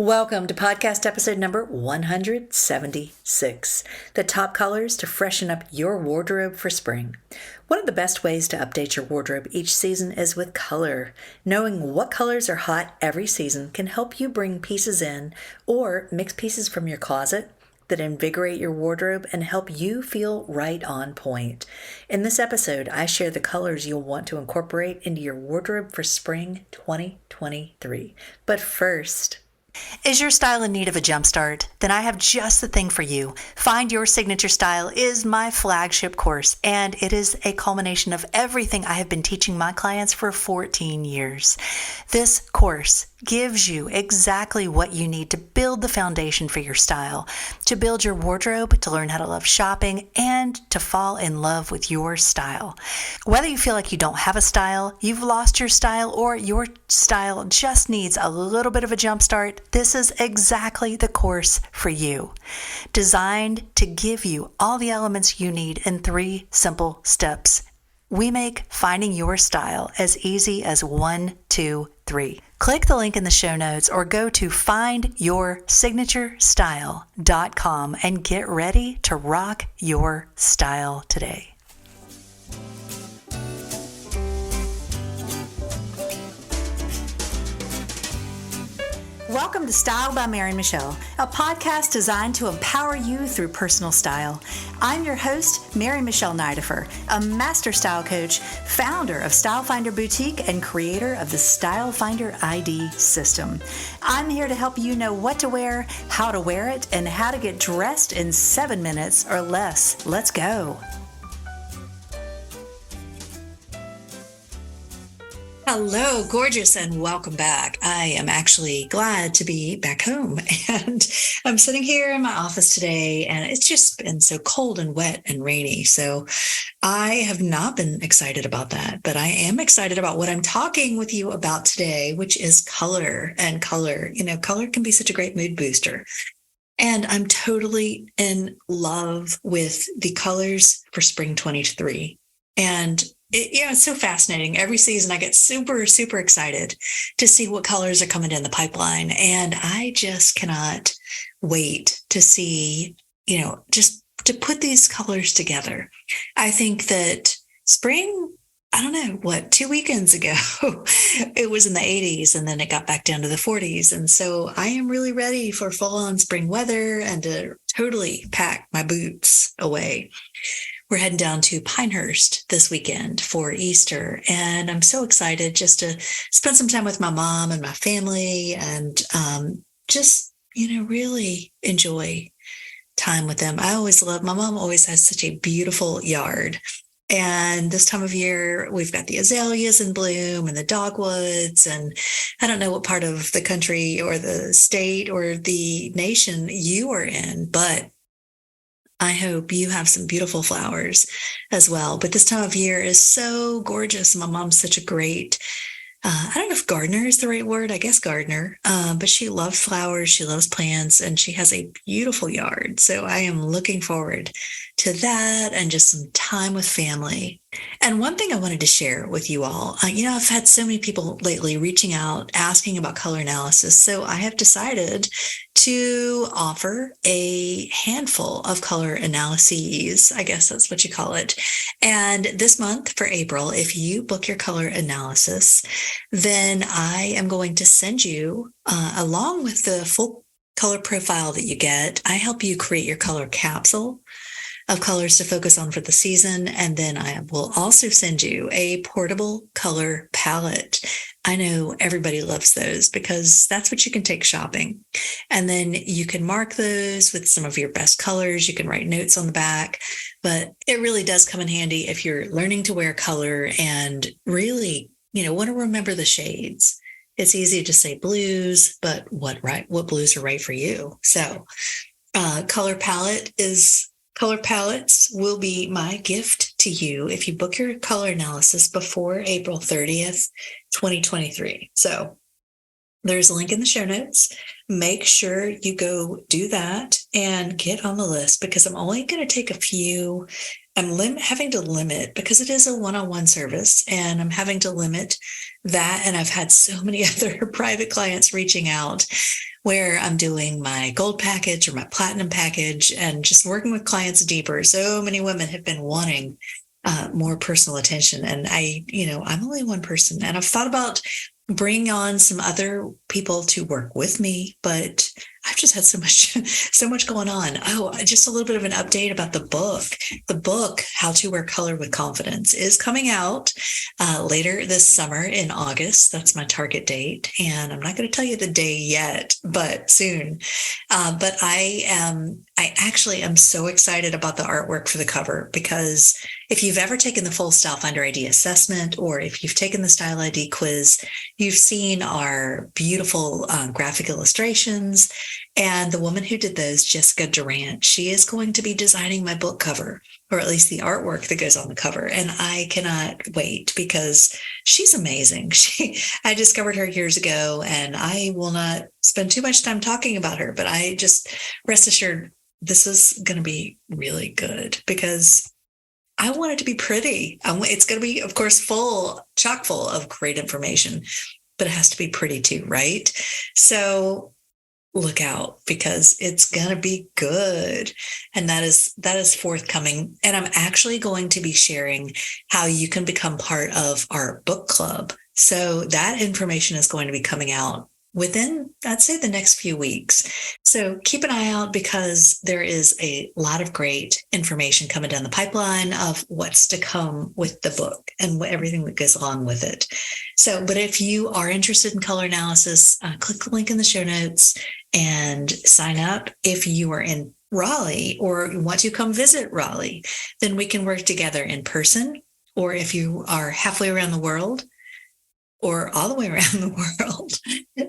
Welcome to podcast episode number 176, the top colors to freshen up your wardrobe for spring. One of the best ways to update your wardrobe each season is with color. Knowing what colors are hot every season can help you bring pieces in or mix pieces from your closet that invigorate your wardrobe and help you feel right on point. In this episode, I share the colors you'll want to incorporate into your wardrobe for spring 2023. But first, is your style in need of a jumpstart? Then I have just the thing for you. Find Your Signature Style is my flagship course, and it is a culmination of everything I have been teaching my clients for 14 years. This course gives you exactly what you need to build the foundation for your style, to build your wardrobe, to learn how to love shopping, and to fall in love with your style. Whether you feel like you don't have a style, you've lost your style, or your style just needs a little bit of a jump start, this is exactly the course for you. Designed to give you all the elements you need in 3 simple steps. We make finding your style as easy as 1, 2, 3. Click the link in the show notes or go to findyoursignaturesstyle.com and get ready to rock your style today. Welcome to Style by Mary Michele, a podcast designed to empower you through personal style. I'm your host, Mary Michele Nidifer, a master style coach, founder of Style Finder Boutique, and creator of the Style Finder ID system. I'm here to help you know what to wear, how to wear it, and how to get dressed in 7 minutes or less. Let's go. Hello, gorgeous, and welcome back. I am actually glad to be back home, and I'm sitting here in my office today, and it's just been so cold and wet and rainy, so I have not been excited about that, but I am excited about what I'm talking with you about today, which is color and color. You know, color can be such a great mood booster, and I'm totally in love with the colors for spring 23, and it's so fascinating. Every season I get super, super excited to see what colors are coming in the pipeline. And I just cannot wait to see, just to put these colors together. I think that spring, 2 weekends ago, it was in the 80s and then it got back down to the 40s. And so I am really ready for full on spring weather and to totally pack my boots away. We're heading down to Pinehurst this weekend for Easter, and I'm so excited just to spend some time with my mom and my family and really enjoy time with them. My mom always has such a beautiful yard. And this time of year, we've got the azaleas in bloom and the dogwoods. And I don't know what part of the country or the state or the nation you are in, but I hope you have some beautiful flowers as well. But this time of year is so gorgeous. My mom's such a great, I don't know if gardener is the right word, I guess gardener, but she loves flowers, she loves plants, and she has a beautiful yard. So I am looking forward to that and just some time with family. And one thing I wanted to share with you all, I've had so many people lately reaching out, asking about color analysis. So I have decided to offer a handful of color analyses. I guess that's what you call it. And this month for April, if you book your color analysis, then I am going to send you, along with the full color profile that you get, I help you create your color capsule of colors to focus on for the season. And then I will also send you a portable color palette. I know everybody loves those because that's what you can take shopping. And then you can mark those with some of your best colors. You can write notes on the back, but it really does come in handy if you're learning to wear color and really, want to remember the shades. It's easy to say blues, but what blues are right for you? So color palettes will be my gift to you if you book your color analysis before April 30th, 2023. So there's a link in the show notes. Make sure you go do that and get on the list because I'm only going to take a few. I'm having to limit because it is a one-on-one service and I'm having to limit that. And I've had so many other private clients reaching out where I'm doing my gold package or my platinum package and just working with clients deeper. So many women have been wanting more personal attention. And I'm only one person, and I've thought about bringing on some other people to work with me, but I've just had so much going on. Oh, just a little bit of an update about the book. The book, How to Wear Color with Confidence, is coming out later this summer in August. That's my target date. And I'm not going to tell you the day yet, but soon. But I actually am so excited about the artwork for the cover, because if you've ever taken the full Style Finder ID assessment, or if you've taken the Style ID quiz, you've seen our beautiful graphic illustrations. And the woman who did those, Jessica Durant, she is going to be designing my book cover, or at least the artwork that goes on the cover. And I cannot wait, because she's amazing. I discovered her years ago, and I will not spend too much time talking about her, but I just rest assured this is going to be really good, because I want it to be pretty. It's going to be, of course, chock full of great information, but it has to be pretty too, right? So look out, because it's going to be good. And that is forthcoming. And I'm actually going to be sharing how you can become part of our book club. So that information is going to be coming out within, I'd say, the next few weeks. So keep an eye out, because there is a lot of great information coming down the pipeline of what's to come with the book and everything that goes along with it. So, but if you are interested in color analysis, click the link in the show notes and sign up. If you are in Raleigh or want to come visit Raleigh, then we can work together in person. Or if you are halfway around the world, or all the way around the world,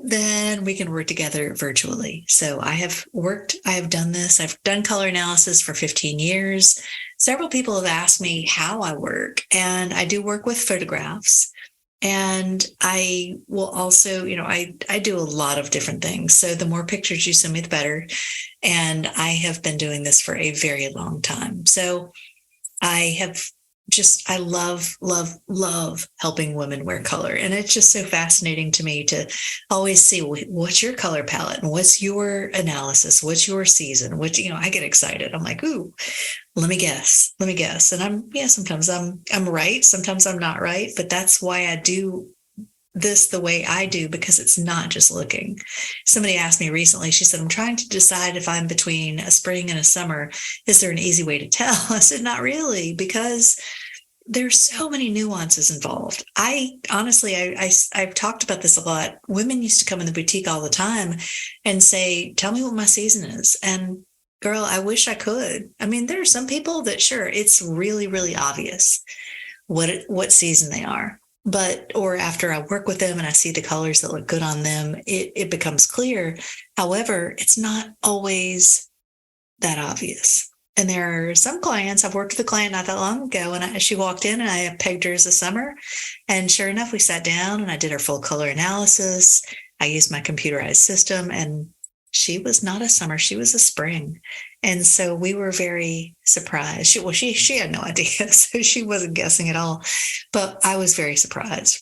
then we can work together virtually. So I have done this. I've done color analysis for 15 years. Several people have asked me how I work, and I do work with photographs. And I will also, I do a lot of different things. So the more pictures you send me, the better. And I have been doing this for a very long time. So I love, love, love helping women wear color. And it's just so fascinating to me to always see what's your color palette and what's your analysis, what's your season, I get excited. I'm like, ooh, let me guess. And sometimes I'm right. Sometimes I'm not right, but that's why I do this the way I do, because it's not just looking. Somebody asked me recently, she said, I'm trying to decide if I'm between a spring and a summer. Is there an easy way to tell? I said, not really, because there's so many nuances involved. I've talked about this a lot. Women used to come in the boutique all the time and say, tell me what my season is. And girl, I wish I could. I mean, there are some people that, sure, it's really, really obvious what season they are. Or after I work with them and I see the colors that look good on them, it becomes clear. However, it's not always that obvious. And there are some clients, I've worked with a client not that long ago, and she walked in and I pegged her as a summer. And sure enough, we sat down and I did her full color analysis. I used my computerized system, and she was not a summer, she was a spring. And so we were very surprised. She had no idea, so she wasn't guessing at all. But I was very surprised.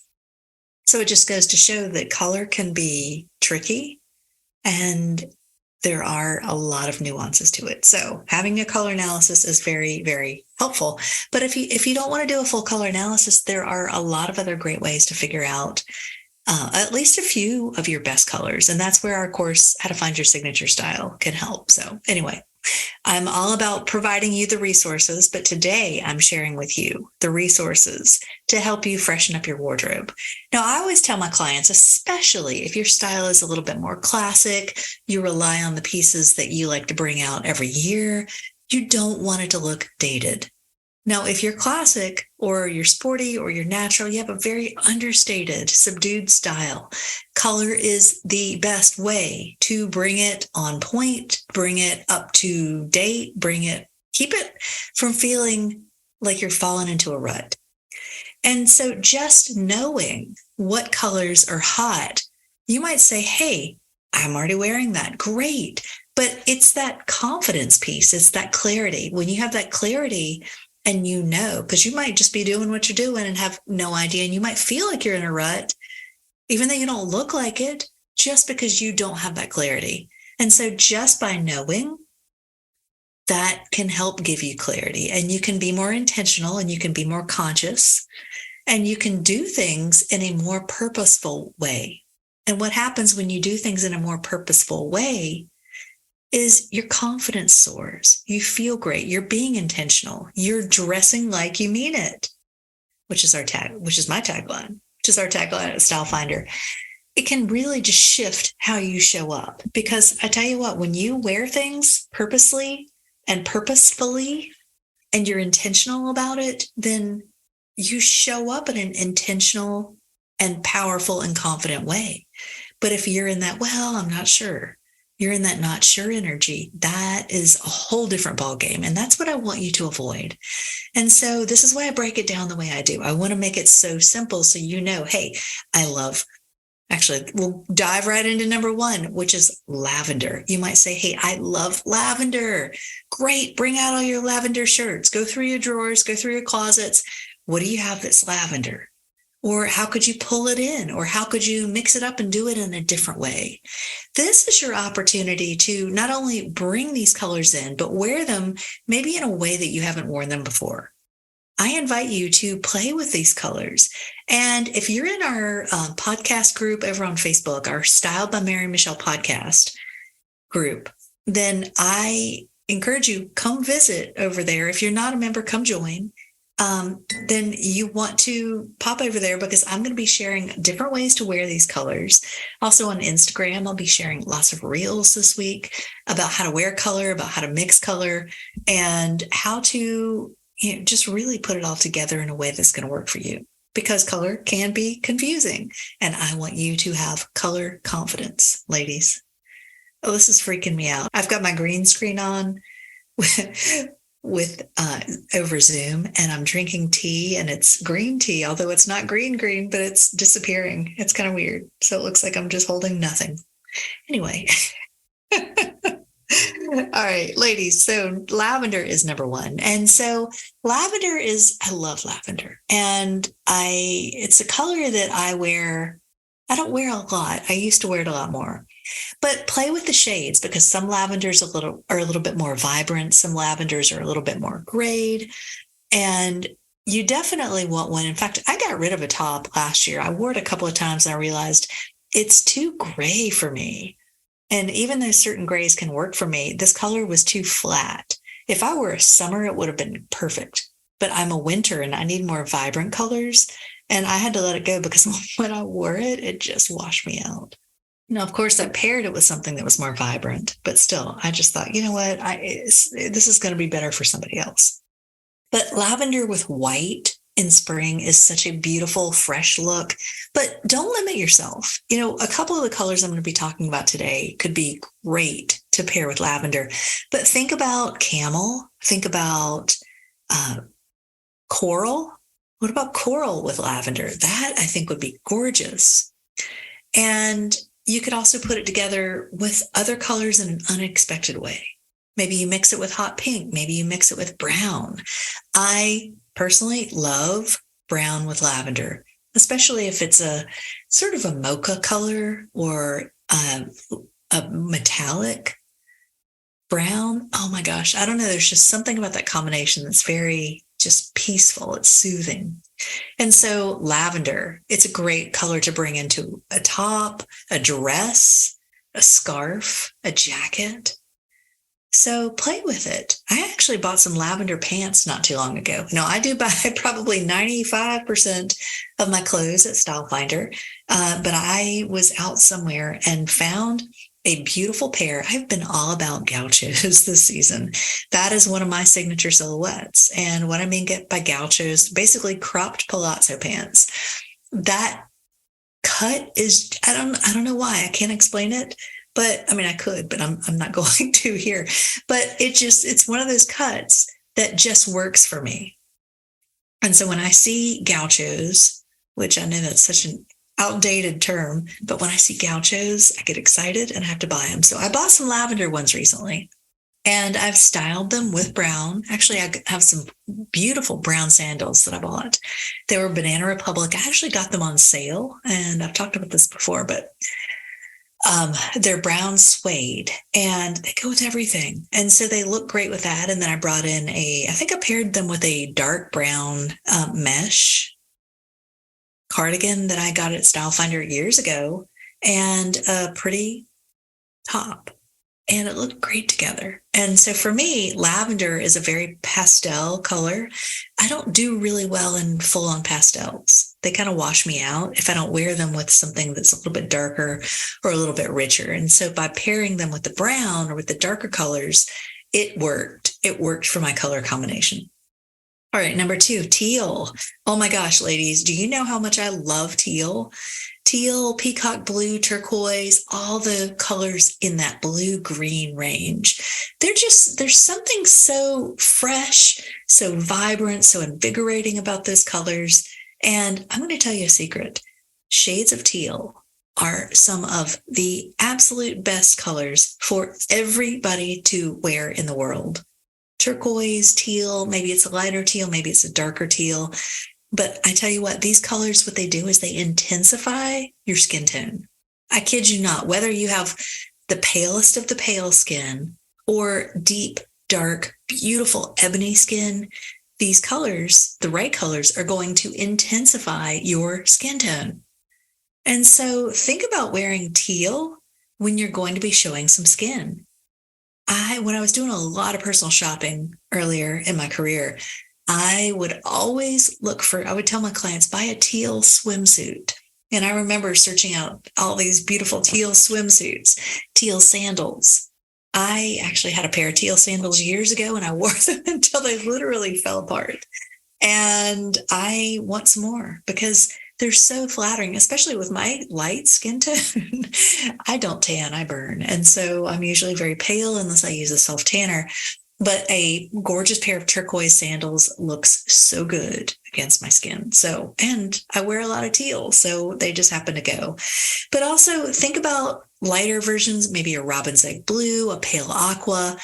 So it just goes to show that color can be tricky, and there are a lot of nuances to it. So having a color analysis is very, very helpful. But if you don't want to do a full color analysis, there are a lot of other great ways to figure out at least a few of your best colors. And that's where our course, How to Find Your Signature Style, can help. So anyway, I'm all about providing you the resources, but today I'm sharing with you the resources to help you freshen up your wardrobe. Now, I always tell my clients, especially if your style is a little bit more classic, you rely on the pieces that you like to bring out every year, you don't want it to look dated. Now, if you're classic or you're sporty or you're natural, you have a very understated, subdued style. Color is the best way to bring it on point, bring it up to date, keep it from feeling like you're falling into a rut. And so just knowing what colors are hot, you might say, hey, I'm already wearing that. Great. But it's that confidence piece. It's that clarity. When you have that clarity, and because you might just be doing what you're doing and have no idea. And you might feel like you're in a rut, even though you don't look like it. just because you don't have that clarity. And so just by knowing, that can help give you clarity, and you can be more intentional, and you can be more conscious, and you can do things in a more purposeful way. And what happens when you do things in a more purposeful way is your confidence soars. You feel great. You're being intentional. You're dressing like you mean it, which is my tagline, which is our tagline at Style Finder. It can really just shift how you show up, because I tell you what, when you wear things purposely and purposefully, and you're intentional about it, then you show up in an intentional and powerful and confident way. But if you're in that, well, I'm not sure, you're in that not sure energy, that is a whole different ballgame. And that's what I want you to avoid. And so this is why I break it down the way I do. I want to make it so simple so you know, hey, actually, we'll dive right into number one, which is lavender. You might say, hey, I love lavender. Great. Bring out all your lavender shirts. Go through your drawers, go through your closets. What do you have that's lavender? Or how could you pull it in? Or how could you mix it up and do it in a different way? This is your opportunity to not only bring these colors in, but wear them maybe in a way that you haven't worn them before. I invite you to play with these colors. And if you're in our podcast group over on Facebook, our Styled by Mary Michele podcast group, then I encourage you, come visit over there. If you're not a member, come join. Then you want to pop over there, because I'm going to be sharing different ways to wear these colors. Also on Instagram, I'll be sharing lots of reels this week about how to wear color, about how to mix color, and how to just really put it all together in a way that's going to work for you, because color can be confusing. And I want you to have color confidence, ladies. Oh, this is freaking me out. I've got my green screen on with over Zoom, and I'm drinking tea, and it's green tea, although it's not green, but it's disappearing. It's kind of weird. So it looks like I'm just holding nothing. Anyway. All right, ladies. So lavender is number one. And so I love lavender. And it's a color that I don't wear a lot. I used to wear it a lot more, but play with the shades, because some lavenders are a little bit more vibrant. Some lavenders are a little bit more grayed, and you definitely want one. In fact, I got rid of a top last year. I wore it a couple of times and I realized it's too gray for me. And even though certain grays can work for me, this color was too flat. If I were a summer, it would have been perfect. But I'm a winter and I need more vibrant colors. And I had to let it go, because when I wore it, it just washed me out. Now, of course, I paired it with something that was more vibrant. But still, I just thought, you know what? This is going to be better for somebody else. But lavender with white in spring is such a beautiful, fresh look, but don't limit yourself. A couple of the colors I'm going to be talking about today could be great to pair with lavender, but think about camel, think about coral. What about coral with lavender? That I think would be gorgeous. And you could also put it together with other colors in an unexpected way. Maybe you mix it with hot pink. Maybe you mix it with brown. I personally love brown with lavender, especially if it's a sort of a mocha color or a metallic brown. Oh my gosh. I don't know. There's just something about that combination that's very just peaceful. It's soothing. And so lavender, it's a great color to bring into a top, a dress, a scarf, a jacket. So play with it. I actually bought some lavender pants not too long ago. No, I do buy probably 95% of my clothes at Style Finder, but I was out somewhere and found a beautiful pair. I've been all about gauchos this season. That is one of my signature silhouettes. And what I mean by gauchos, basically cropped palazzo pants. That cut is, I don't know why. I can't explain it. But I mean, I could, but I'm not going to here. But it's one of those cuts that just works for me. And so when I see gauchos, which I know that's such an outdated term, but when I see gauchos, I get excited and I have to buy them. So I bought some lavender ones recently, and I've styled them with brown. Actually, I have some beautiful brown sandals that I bought. They were Banana Republic. I actually got them on sale, and I've talked about this before, but They're brown suede and they go with everything. And so they look great with that. And then I brought in I think I paired them with a dark brown mesh cardigan that I got at Style Finder years ago and a pretty top. And it looked great together. And so for me, lavender is a very pastel color. I don't do really well in full on pastels. They kind of wash me out if I don't wear them with something that's a little bit darker or a little bit richer. And so by pairing them with the brown or with the darker colors, it worked. It worked for my color combination. All right, number 2, teal. Oh my gosh, ladies, do you know how much I love teal? Teal, peacock blue, turquoise, all the colors in that blue-green range. There's something so fresh, so vibrant, so invigorating about those colors. And I'm going to tell you a secret. Shades of teal are some of the absolute best colors for everybody to wear in the world. Turquoise, teal, maybe it's a lighter teal, maybe it's a darker teal. But I tell you what, these colors, what they do is they intensify your skin tone. I kid you not, whether you have the palest of the pale skin or deep, dark, beautiful ebony skin, these colors, the right colors, are going to intensify your skin tone. And so think about wearing teal when you're going to be showing some skin. When I was doing a lot of personal shopping earlier in my career, I would always I would tell my clients, buy a teal swimsuit. And I remember searching out all these beautiful teal swimsuits, teal sandals. I actually had a pair of teal sandals years ago and I wore them until they literally fell apart. And I want some more because they're so flattering, especially with my light skin tone. I don't tan, I burn. And so I'm usually very pale unless I use a self tanner. But a gorgeous pair of turquoise sandals looks so good against my skin. So, and I wear a lot of teal, so they just happen to go. But also think about lighter versions, maybe a robin's egg blue, a pale aqua.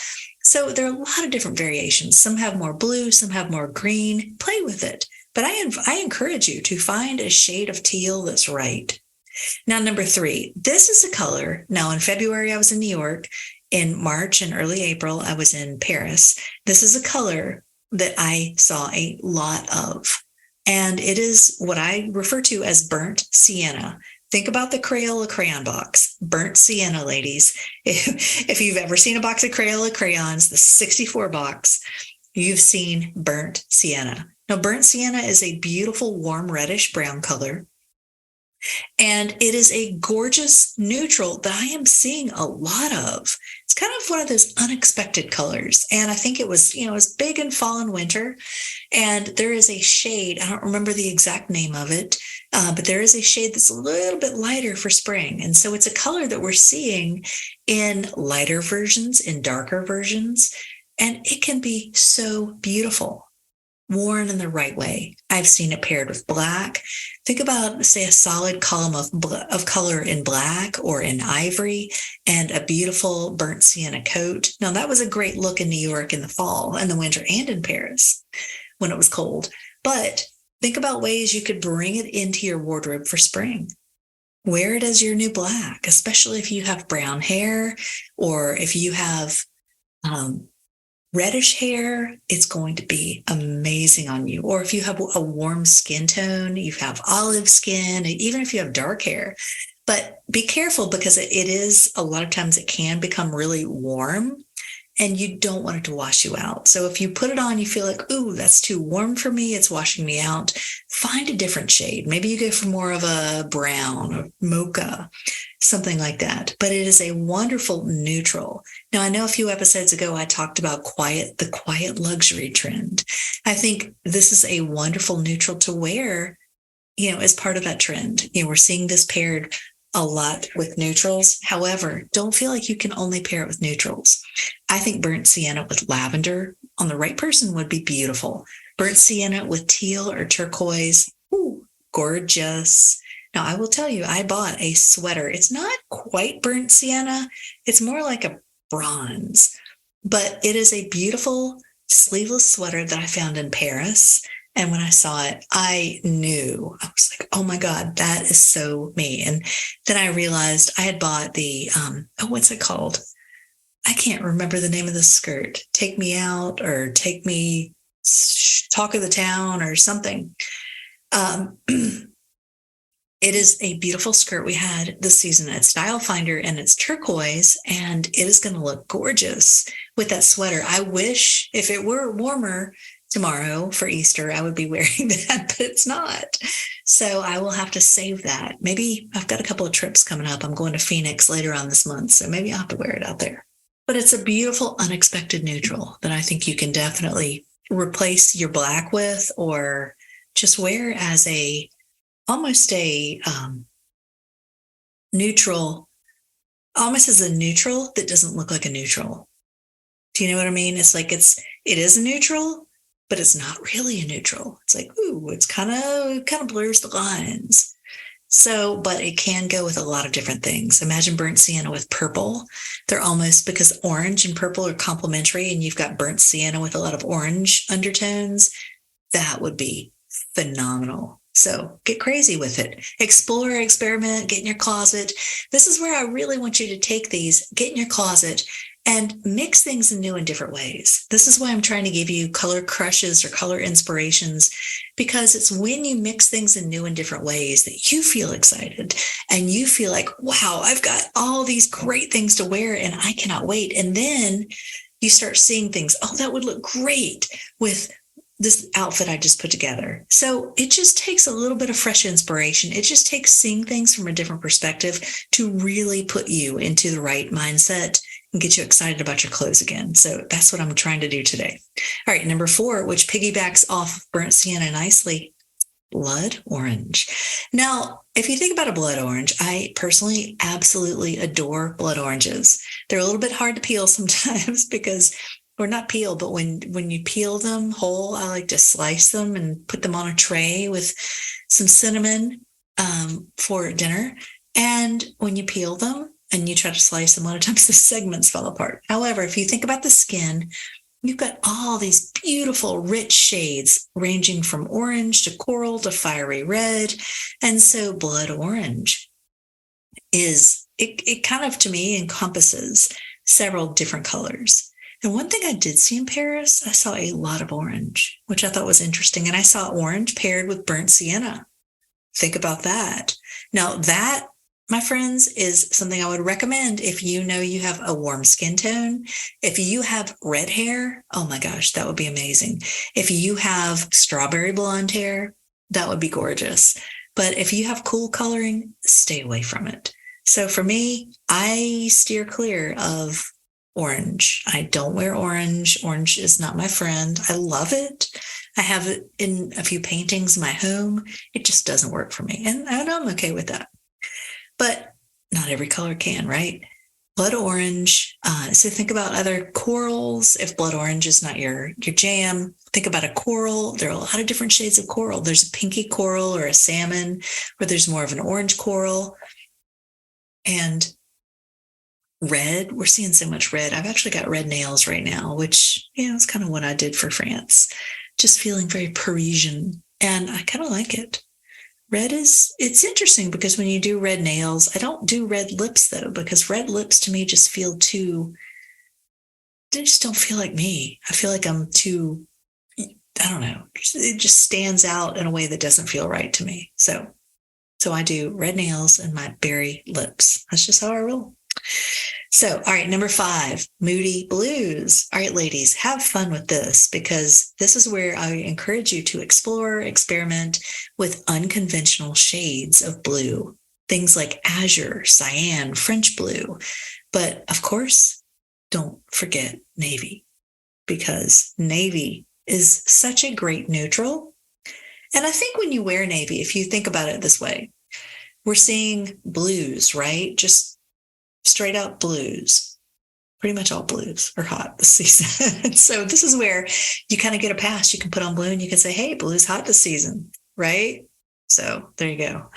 So there are a lot of different variations. Some have more blue, some have more green. Play with it. But I encourage you to find a shade of teal that's right. Now, number 3, this is a color. Now, in February, I was in New York. In March and early April, I was in Paris. This is a color that I saw a lot of. And it is what I refer to as burnt sienna. Think about the Crayola crayon box. Burnt sienna, ladies. If you've ever seen a box of Crayola crayons, the 64 box, you've seen burnt sienna. Now, burnt sienna is a beautiful, warm, reddish brown color. And it is a gorgeous neutral that I am seeing a lot of. It's kind of one of those unexpected colors. And I think it was big in fall and winter. And there is a shade, I don't remember the exact name of it, but there is a shade that's a little bit lighter for spring. And so it's a color that we're seeing in lighter versions, in darker versions. And it can be so beautiful. Worn in the right way. I've seen it paired with black. Think about, say, a solid column of color in black or in ivory and a beautiful burnt sienna coat. Now, that was a great look in New York in the fall and the winter and in Paris when it was cold. But think about ways you could bring it into your wardrobe for spring. Wear it as your new black, especially if you have brown hair or if you have reddish hair, it's going to be amazing on you. Or if you have a warm skin tone, you have olive skin, even if you have dark hair. But be careful because it is, a lot of times it can become really warm and you don't want it to wash you out. So if you put it on, you feel like, ooh, that's too warm for me, it's washing me out, find a different shade. Maybe you go for more of a brown or mocha, something like that. But it is a wonderful neutral. Now, I know a few episodes ago, I talked about the quiet luxury trend. I think this is a wonderful neutral to wear, as part of that trend. We're seeing this paired a lot with neutrals. However, don't feel like you can only pair it with neutrals. I think burnt sienna with lavender on the right person would be beautiful. Burnt sienna with teal or turquoise, ooh, gorgeous. Now, I will tell you, I bought a sweater. It's not quite burnt sienna. It's more like a bronze, but it is a beautiful sleeveless sweater that I found in Paris And when I saw it, I knew, I was like, oh my God, that is so me. And then I realized I had bought the, what's it called? I can't remember the name of the skirt. Take Me Out or Take Me Talk of the Town or something. It is a beautiful skirt we had this season at Style Finder, and it's turquoise, and it is going to look gorgeous with that sweater. I wish if it were warmer tomorrow for Easter, I would be wearing that, but it's not. So I will have to save that. Maybe I've got a couple of trips coming up. I'm going to Phoenix later on this month, so maybe I'll have to wear it out there. But it's a beautiful, unexpected neutral that I think you can definitely replace your black with, or just wear as a almost a neutral, almost as a neutral that doesn't look like a neutral. Do you know what I mean? It's like it is a neutral, but it's not really a neutral. It's like, ooh, it's kind of blurs the lines. So, but it can go with a lot of different things. Imagine burnt sienna with purple. They're almost, because orange and purple are complementary, and you've got burnt sienna with a lot of orange undertones. That would be phenomenal. So get crazy with it. Explore, experiment, get in your closet. This is where I really want you to take these, get in your closet, and mix things in new and different ways. This is why I'm trying to give you color crushes or color inspirations, because it's when you mix things in new and different ways that you feel excited and you feel like, wow, I've got all these great things to wear and I cannot wait. And then you start seeing things, oh, that would look great with this outfit I just put together. So it just takes a little bit of fresh inspiration. It just takes seeing things from a different perspective to really put you into the right mindset and get you excited about your clothes again. So that's what I'm trying to do today. All right, number 4, which piggybacks off burnt sienna nicely, blood orange. Now, if you think about a blood orange, I personally absolutely adore blood oranges. They're a little bit hard to peel sometimes because, or not peel, but when you peel them whole, I like to slice them and put them on a tray with some cinnamon for dinner. And when you peel them and you try to slice them, a lot of times the segments fall apart. However, if you think about the skin, you've got all these beautiful, rich shades ranging from orange to coral to fiery red. And so blood orange it kind of, to me, encompasses several different colors. And one thing I did see in Paris, I saw a lot of orange, which I thought was interesting. And I saw orange paired with burnt sienna. Think about that. Now, that, my friends, is something I would recommend if you know you have a warm skin tone. If you have red hair, oh my gosh, that would be amazing. If you have strawberry blonde hair, that would be gorgeous. But if you have cool coloring, stay away from it. So for me, I steer clear of orange. I don't wear orange. Orange is not my friend. I love it. I have it in a few paintings in my home. It just doesn't work for me. And I'm okay with that. But not every color can, right? Blood orange. So think about other corals. If blood orange is not your jam, think about a coral. There are a lot of different shades of coral. There's a pinky coral or a salmon, or there's more of an orange coral. And red, we're seeing so much red. I've actually got red nails right now, which, it's kind of what I did for France. Just feeling very Parisian, and I kind of like it. Red it's interesting because when you do red nails, I don't do red lips though, because red lips to me just feel they just don't feel like me. I feel like I'm too, I don't know. It just stands out in a way that doesn't feel right to me. So I do red nails and my berry lips. That's just how I roll. So, all right, number 5, moody blues. All right, ladies, have fun with this, because this is where I encourage you to explore, experiment with unconventional shades of blue, things like azure, cyan, French blue. But of course, don't forget navy, because navy is such a great neutral. And I think when you wear navy, if you think about it this way, we're seeing blues, right? Just straight out blues. Pretty much all blues are hot this season. So this is where you kind of get a pass. You can put on blue and you can say, hey, blue's hot this season, right? So there you go.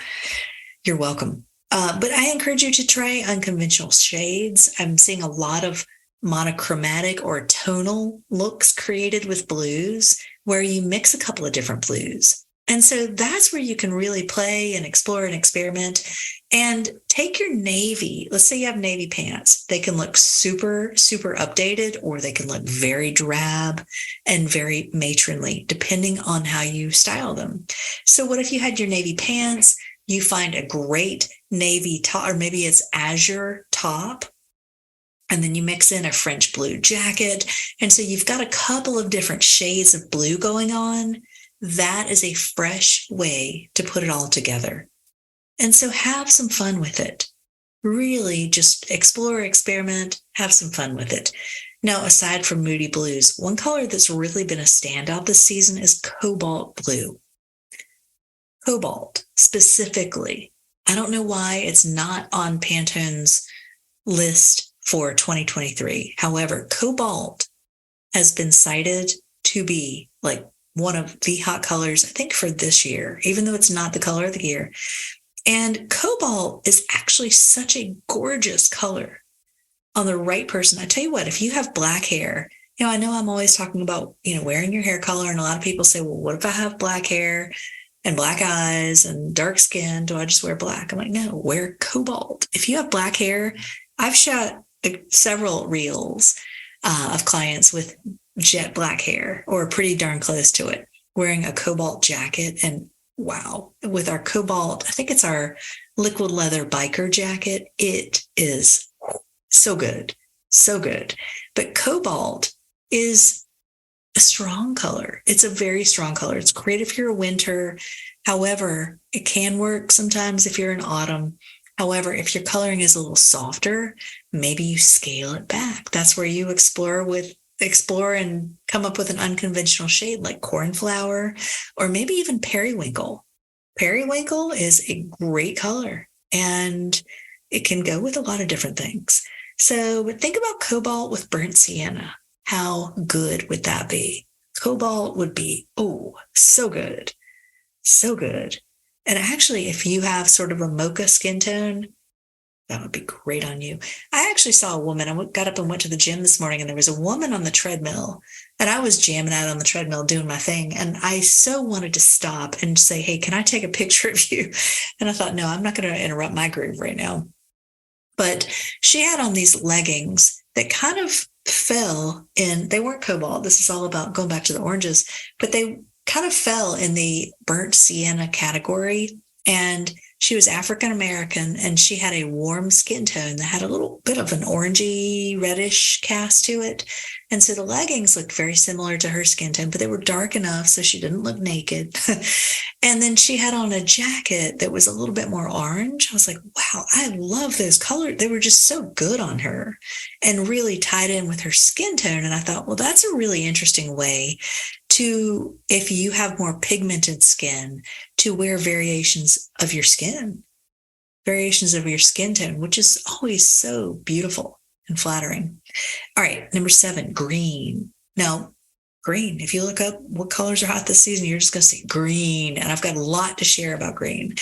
You're welcome. But I encourage you to try unconventional shades. I'm seeing a lot of monochromatic or tonal looks created with blues where you mix a couple of different blues. And so that's where you can really play and explore and experiment and take your navy. Let's say you have navy pants. They can look super, super updated, or they can look very drab and very matronly, depending on how you style them. So what if you had your navy pants, you find a great navy top, or maybe it's azure top, and then you mix in a French blue jacket. And so you've got a couple of different shades of blue going on. That is a fresh way to put it all together. And so have some fun with it. Really just explore, experiment, have some fun with it. Now, aside from moody blues, one color that's really been a standout this season is cobalt blue. Cobalt specifically. I don't know why it's not on Pantone's list for 2023. However, cobalt has been cited to be like one of the hot colors, I think, for this year, even though it's not the color of the year. And cobalt is actually such a gorgeous color on the right person. I tell you what, if you have black hair, I know I'm always talking about, wearing your hair color. And a lot of people say, well, what if I have black hair and black eyes and dark skin? Do I just wear black? I'm like, no, wear cobalt. If you have black hair, I've shot several reels of clients with jet black hair or pretty darn close to it, wearing a cobalt jacket. And wow, with our cobalt, I think it's our liquid leather biker jacket. It is so good, so good. But cobalt is a strong color. It's a very strong color. It's great if you're a winter. However, it can work sometimes if you're in autumn. However, if your coloring is a little softer, maybe you scale it back. That's where you explore and come up with an unconventional shade like cornflower or maybe even periwinkle. Periwinkle is a great color and it can go with a lot of different things. So, but think about cobalt with burnt sienna. How good would that be? Cobalt would be, so good. So good. And actually, if you have sort of a mocha skin tone, that would be great on you. I actually saw a woman. I got up and went to the gym this morning, and there was a woman on the treadmill, and I was jamming out on the treadmill doing my thing. And I so wanted to stop and say, hey, can I take a picture of you? And I thought, no, I'm not going to interrupt my groove right now. But she had on these leggings that kind of fell in, they weren't cobalt. This is all about going back to the oranges, but they kind of fell in the burnt sienna category. And she was African American, and she had a warm skin tone that had a little bit of an orangey reddish cast to it. And so the leggings looked very similar to her skin tone, but they were dark enough so she didn't look naked. And then she had on a jacket that was a little bit more orange. I was like, wow, I love those colors. They were just so good on her and really tied in with her skin tone. And I thought, well, that's a really interesting way to, if you have more pigmented skin, to wear variations of your skin tone, which is always so beautiful and flattering. All right, number 7, green. Now, green, if you look up what colors are hot this season, you're just going to see green. And I've got a lot to share about green.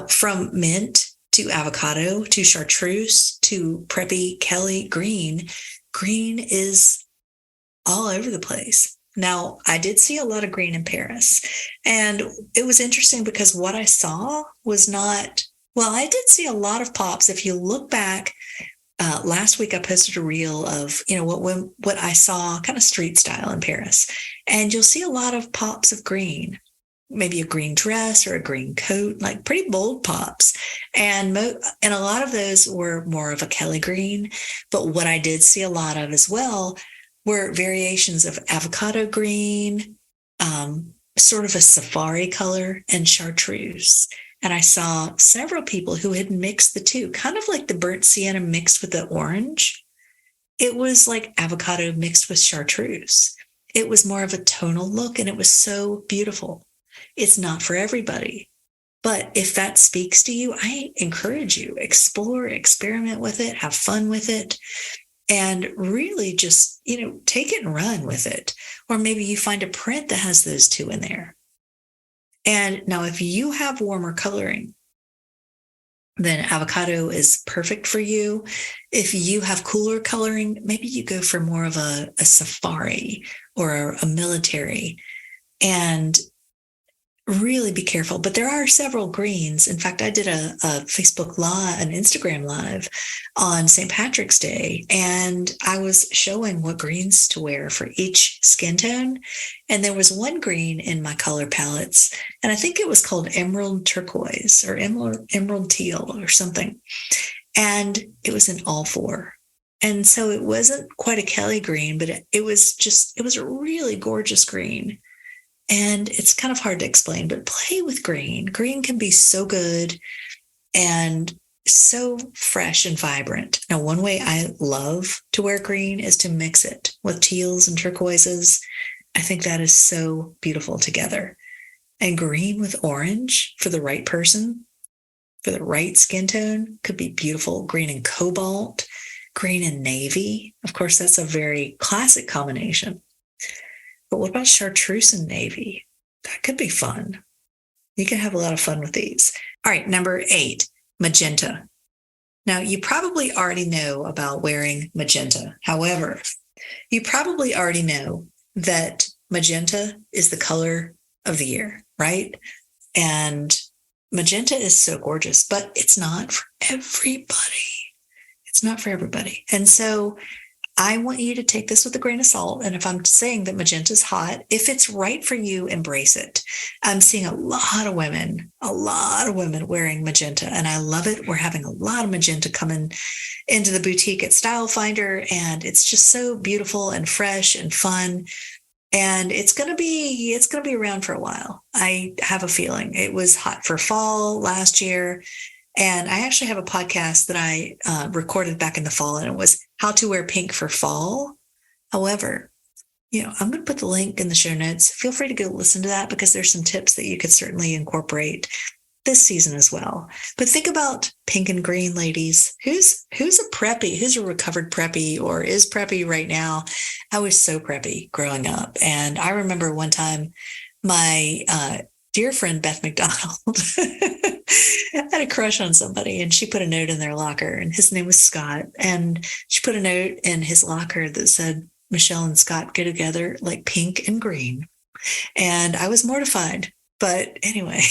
From mint to avocado to chartreuse to preppy Kelly green is all over the place. Now, I did see a lot of green in Paris, and it was interesting because what I saw was not, well, I did see a lot of pops. If you look back, last week I posted a reel of, what I saw kind of street style in Paris, and you'll see a lot of pops of green, maybe a green dress or a green coat, like pretty bold pops. And a lot of those were more of a Kelly green, but what I did see a lot of as well were variations of avocado green, sort of a safari color, and chartreuse. And I saw several people who had mixed the two, kind of like the burnt sienna mixed with the orange. It was like avocado mixed with chartreuse. It was more of a tonal look, and it was so beautiful. It's not for everybody. But if that speaks to you, I encourage you, explore, experiment with it, have fun with it. And really just, take it and run with it. Or maybe you find a print that has those two in there. And now if you have warmer coloring, then avocado is perfect for you. If you have cooler coloring, maybe you go for more of a safari or a military, and really be careful. But there are several greens. In fact, I did a Facebook Live, an Instagram Live on St. Patrick's Day, and I was showing what greens to wear for each skin tone. And there was one green in my color palettes, and I think it was called emerald turquoise or emerald teal or something. And it was in all four. And so it wasn't quite a Kelly green, but it was a really gorgeous green. And it's kind of hard to explain, but play with green. Green can be so good and so fresh and vibrant. Now, one way I love to wear green is to mix it with teals and turquoises. I think that is so beautiful together. And green with orange for the right person, for the right skin tone, could be beautiful. Green and cobalt, green and navy. Of course, that's a very classic combination. But what about chartreuse and navy? That could be fun. You can have a lot of fun with these. All right, number 8, magenta. Now, you probably already know about wearing magenta. However, you probably already know that magenta is the color of the year, right? And magenta is so gorgeous, but it's not for everybody. It's not for everybody. And so I want you to take this with a grain of salt. And if I'm saying that magenta is hot, if it's right for you, embrace it. I'm seeing a lot of women wearing magenta, and I love it. We're having a lot of magenta coming into the boutique at Style Finder, and it's just so beautiful and fresh and fun. And it's going to be around for a while. I have a feeling. It was hot for fall last year. And I actually have a podcast that I recorded back in the fall, and it was how to wear pink for fall. However, I'm going to put the link in the show notes. Feel free to go listen to that, because there's some tips that you could certainly incorporate this season as well. But think about pink and green, ladies. Who's a preppy? Who's a recovered preppy or is preppy right now? I was so preppy growing up. And I remember one time my dear friend Beth McDonald had a crush on somebody, and she put a note in their locker, and his name was Scott. And she put a note in his locker that said, Michelle and Scott go together like pink and green. And I was mortified. But anyway,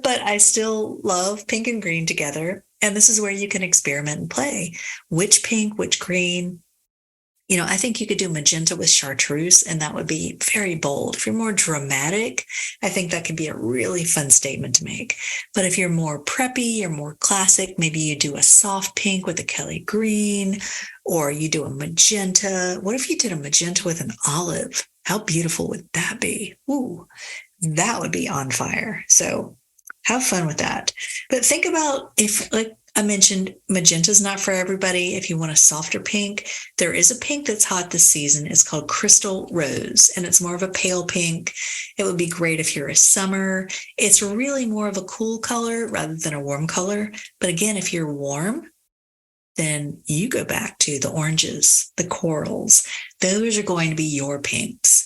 but I still love pink and green together. And this is where you can experiment and play. Which pink, which green? I think you could do magenta with chartreuse, and that would be very bold. If you're more dramatic, I think that could be a really fun statement to make. But if you're more preppy or more classic, maybe you do a soft pink with a Kelly green, or you do a magenta. What if you did a magenta with an olive? How beautiful would that be? Ooh, that would be on fire. So have fun with that. But think about, if, like I mentioned, magenta is not for everybody. If you want a softer pink, there is a pink that's hot this season. It's called Crystal Rose, and it's more of a pale pink. It would be great if you're a summer. It's really more of a cool color rather than a warm color. But again, if you're warm, then you go back to the oranges, the corals. Those are going to be your pinks,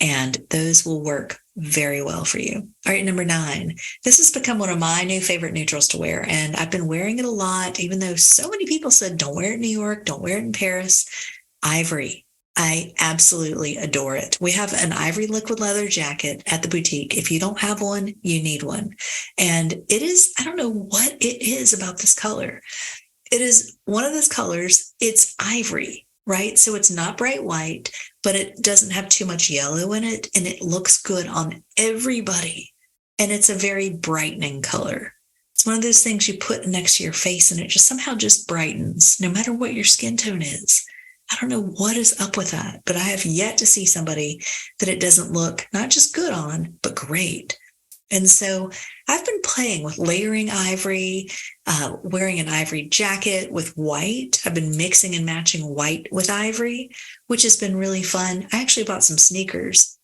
and those will work very well for you. All right, number 9. This has become one of my new favorite neutrals to wear, and I've been wearing it a lot, even though so many people said, don't wear it in New York, don't wear it in Paris. Ivory. I absolutely adore it. We have an ivory liquid leather jacket at the boutique. If you don't have one, you need one. And it is, I don't know what it is about this color. It is one of those colors. It's ivory, right? So it's not bright white, but it doesn't have too much yellow in it, and it looks good on everybody. And it's a very brightening color. It's one of those things you put next to your face, and it just somehow just brightens, no matter what your skin tone is. I don't know what is up with that, but I have yet to see somebody that it doesn't look not just good on, but great. And so I've been playing with layering ivory, wearing an ivory jacket with white. I've been mixing and matching white with ivory, which has been really fun. I actually bought some sneakers,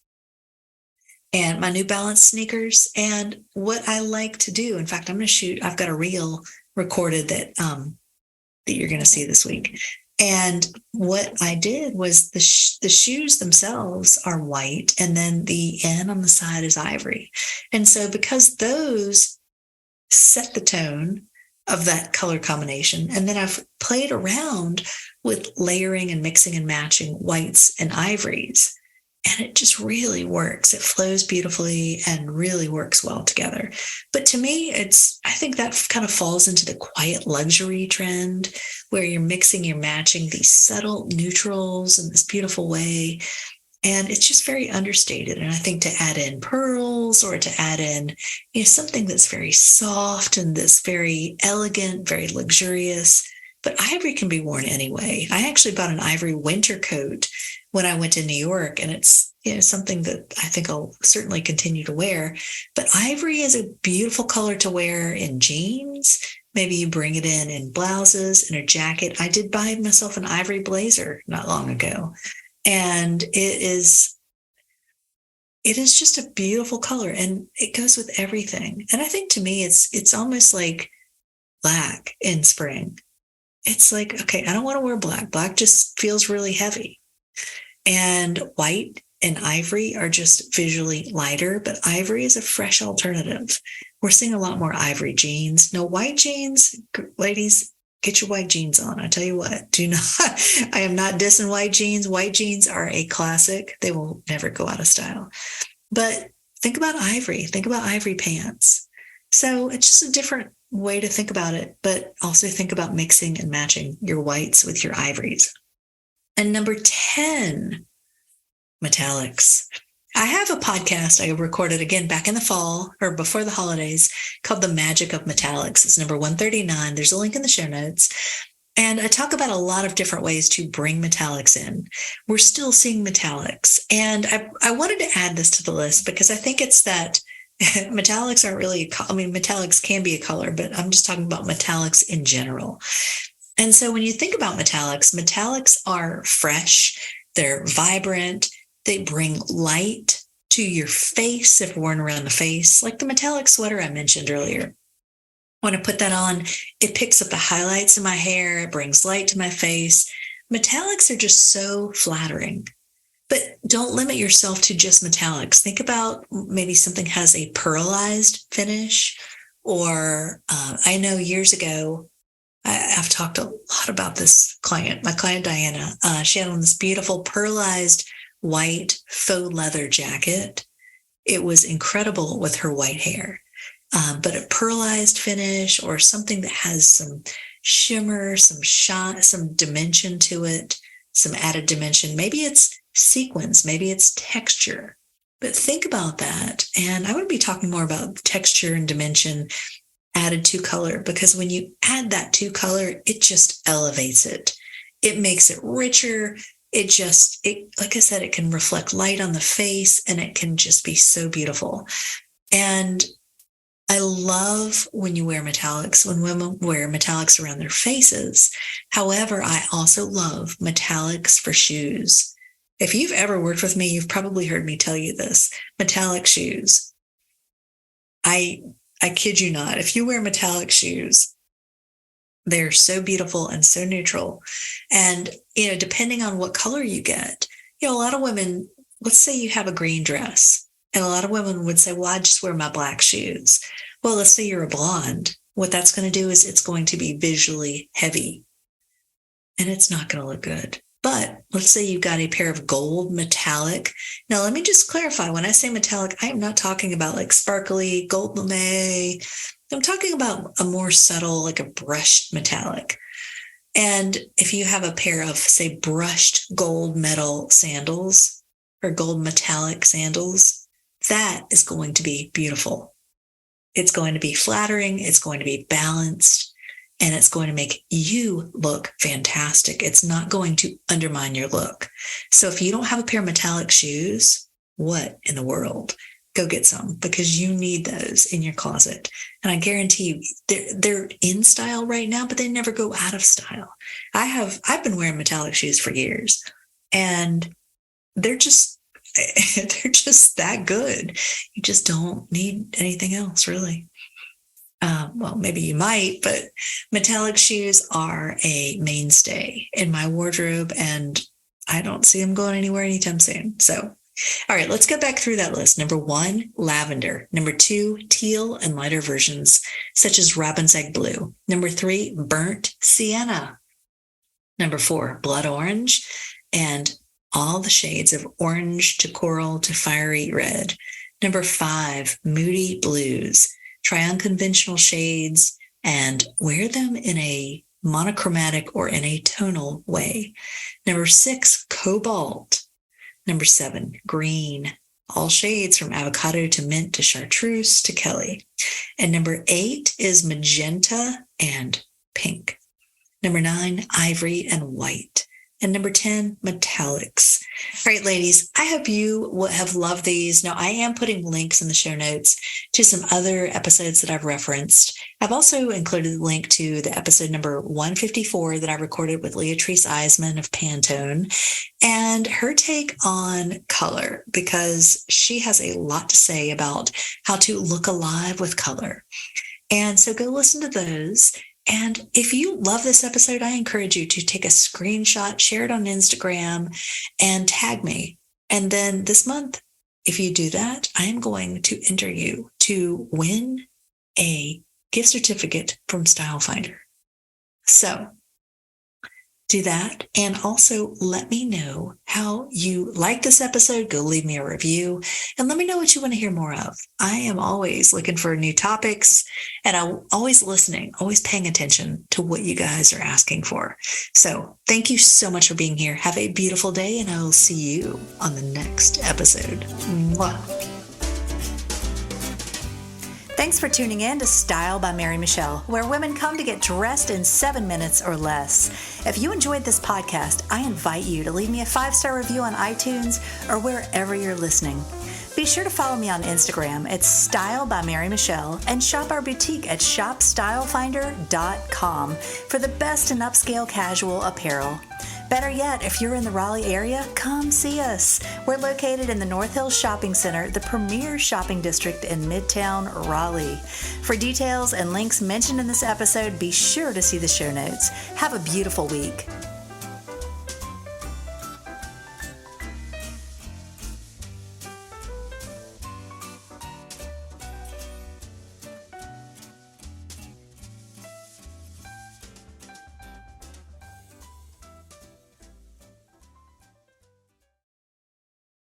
and my New Balance sneakers. And what I like to do, in fact, I've got a reel recorded that you're going to see this week. And what I did was the shoes themselves are white, and then the N on the side is ivory. And so because those set the tone of that color combination. And then I've played around with layering and mixing and matching whites and ivories. And it just really works. It flows beautifully and really works well together. But to me, I think that kind of falls into the quiet luxury trend where you're mixing, you're matching these subtle neutrals in this beautiful way. And it's just very understated. And I think to add in pearls or to add in, something that's very soft and this very elegant, very luxurious, but ivory can be worn anyway. I actually bought an ivory winter coat when I went to New York, and it's something that I think I'll certainly continue to wear. But ivory is a beautiful color to wear in jeans. Maybe you bring it in blouses, in a jacket. I did buy myself an ivory blazer not long ago, and it is just a beautiful color, and it goes with everything. And I think to me, it's almost like black in spring. It's like, okay, I don't want to wear black. Black just feels really heavy. And white and ivory are just visually lighter, but ivory is a fresh alternative. We're seeing a lot more ivory jeans. No white jeans, ladies, get your white jeans on. I tell you what, I am not dissing white jeans. White jeans are a classic. They will never go out of style. But think about ivory pants. So it's just a different way to think about it, but also think about mixing and matching your whites with your ivories. And number 10, metallics. I have a podcast I recorded again back in the fall or before the holidays called The Magic of Metallics. It's number 139. There's a link in the show notes. And I talk about a lot of different ways to bring metallics in. We're still seeing metallics. And I wanted to add this to the list because I think it's that metallics aren't really, metallics can be a color, but I'm just talking about metallics in general. And so when you think about metallics are fresh, they're vibrant, they bring light to your face if worn around the face, like the metallic sweater I mentioned earlier. When I put that on, it picks up the highlights in my hair, it brings light to my face. Metallics are just so flattering. But don't limit yourself to just metallics. Think about maybe something has a pearlized finish, or I know years ago, I've talked a lot about this client, my client Diana. She had on this beautiful pearlized white faux leather jacket. It was incredible with her white hair, but a pearlized finish or something that has some shimmer, some shine, some dimension to it, some added dimension. Maybe it's sequins, maybe it's texture. But think about that. And I would be talking more about texture and dimension added to color, because when you add that to color, it just elevates it. It makes it richer. It like I said, it can reflect light on the face and it can just be so beautiful. And I love when you wear metallics, when women wear metallics around their faces. However, I also love metallics for shoes. If you've ever worked with me, you've probably heard me tell you this, metallic shoes. I kid you not. If you wear metallic shoes, they're so beautiful and so neutral. And, depending on what color you get, a lot of women, let's say you have a green dress, and a lot of women would say, well, I just wear my black shoes. Well, let's say you're a blonde. What that's going to do is it's going to be visually heavy, and it's not going to look good. But let's say you've got a pair of gold metallic. Now, let me just clarify. When I say metallic, I am not talking about like sparkly gold lame. I'm talking about a more subtle, like a brushed metallic. And if you have a pair of, say, brushed gold metal sandals or gold metallic sandals, that is going to be beautiful. It's going to be flattering. It's going to be balanced. And it's going to make you look fantastic. It's not going to undermine your look. So if you don't have a pair of metallic shoes, what in the world? Go get some, because you need those in your closet. And I guarantee you, they're in style right now, but they never go out of style. I've been wearing metallic shoes for years, and they're just that good. You just don't need anything else, really. Well, maybe you might, but metallic shoes are a mainstay in my wardrobe, and I don't see them going anywhere anytime soon. So All right, let's go back through that list. Number 1, lavender. Number 2, teal and lighter versions, such as robin's egg blue. Number 3, burnt sienna. Number 4, blood orange, and all the shades of orange to coral to fiery red. Number 5, moody blues. Try unconventional shades and wear them in a monochromatic or in a tonal way. Number 6, cobalt. Number 7, green. All shades from avocado to mint to chartreuse to Kelly. And number 8 is magenta and pink. Number 9, ivory and white. And number 10, metallics. All right, ladies, I hope you have loved these. Now, I am putting links in the show notes to some other episodes that I've referenced. I've also included a link to the episode number 154 that I recorded with Leatrice Eisman of Pantone and her take on color, because she has a lot to say about how to look alive with color. And so go listen to those. And if you love this episode, I encourage you to take a screenshot, share it on Instagram, and tag me. And then this month, if you do that, I am going to enter you to win a gift certificate from Style Finder. So do that. And also let me know how you like this episode. Go leave me a review and let me know what you want to hear more of. I am always looking for new topics, and I'm always listening, always paying attention to what you guys are asking for. So thank you so much for being here. Have a beautiful day, and I will see you on the next episode. Mwah. Thanks for tuning in to Style by Mary Michele, where women come to get dressed in 7 minutes or less. If you enjoyed this podcast, I invite you to leave me a 5-star review on iTunes or wherever you're listening. Be sure to follow me on Instagram at Style by Mary Michele and shop our boutique at shopstylefinder.com for the best in upscale casual apparel. Better yet, if you're in the Raleigh area, come see us. We're located in the North Hills Shopping Center, the premier shopping district in Midtown Raleigh. For details and links mentioned in this episode, be sure to see the show notes. Have a beautiful week.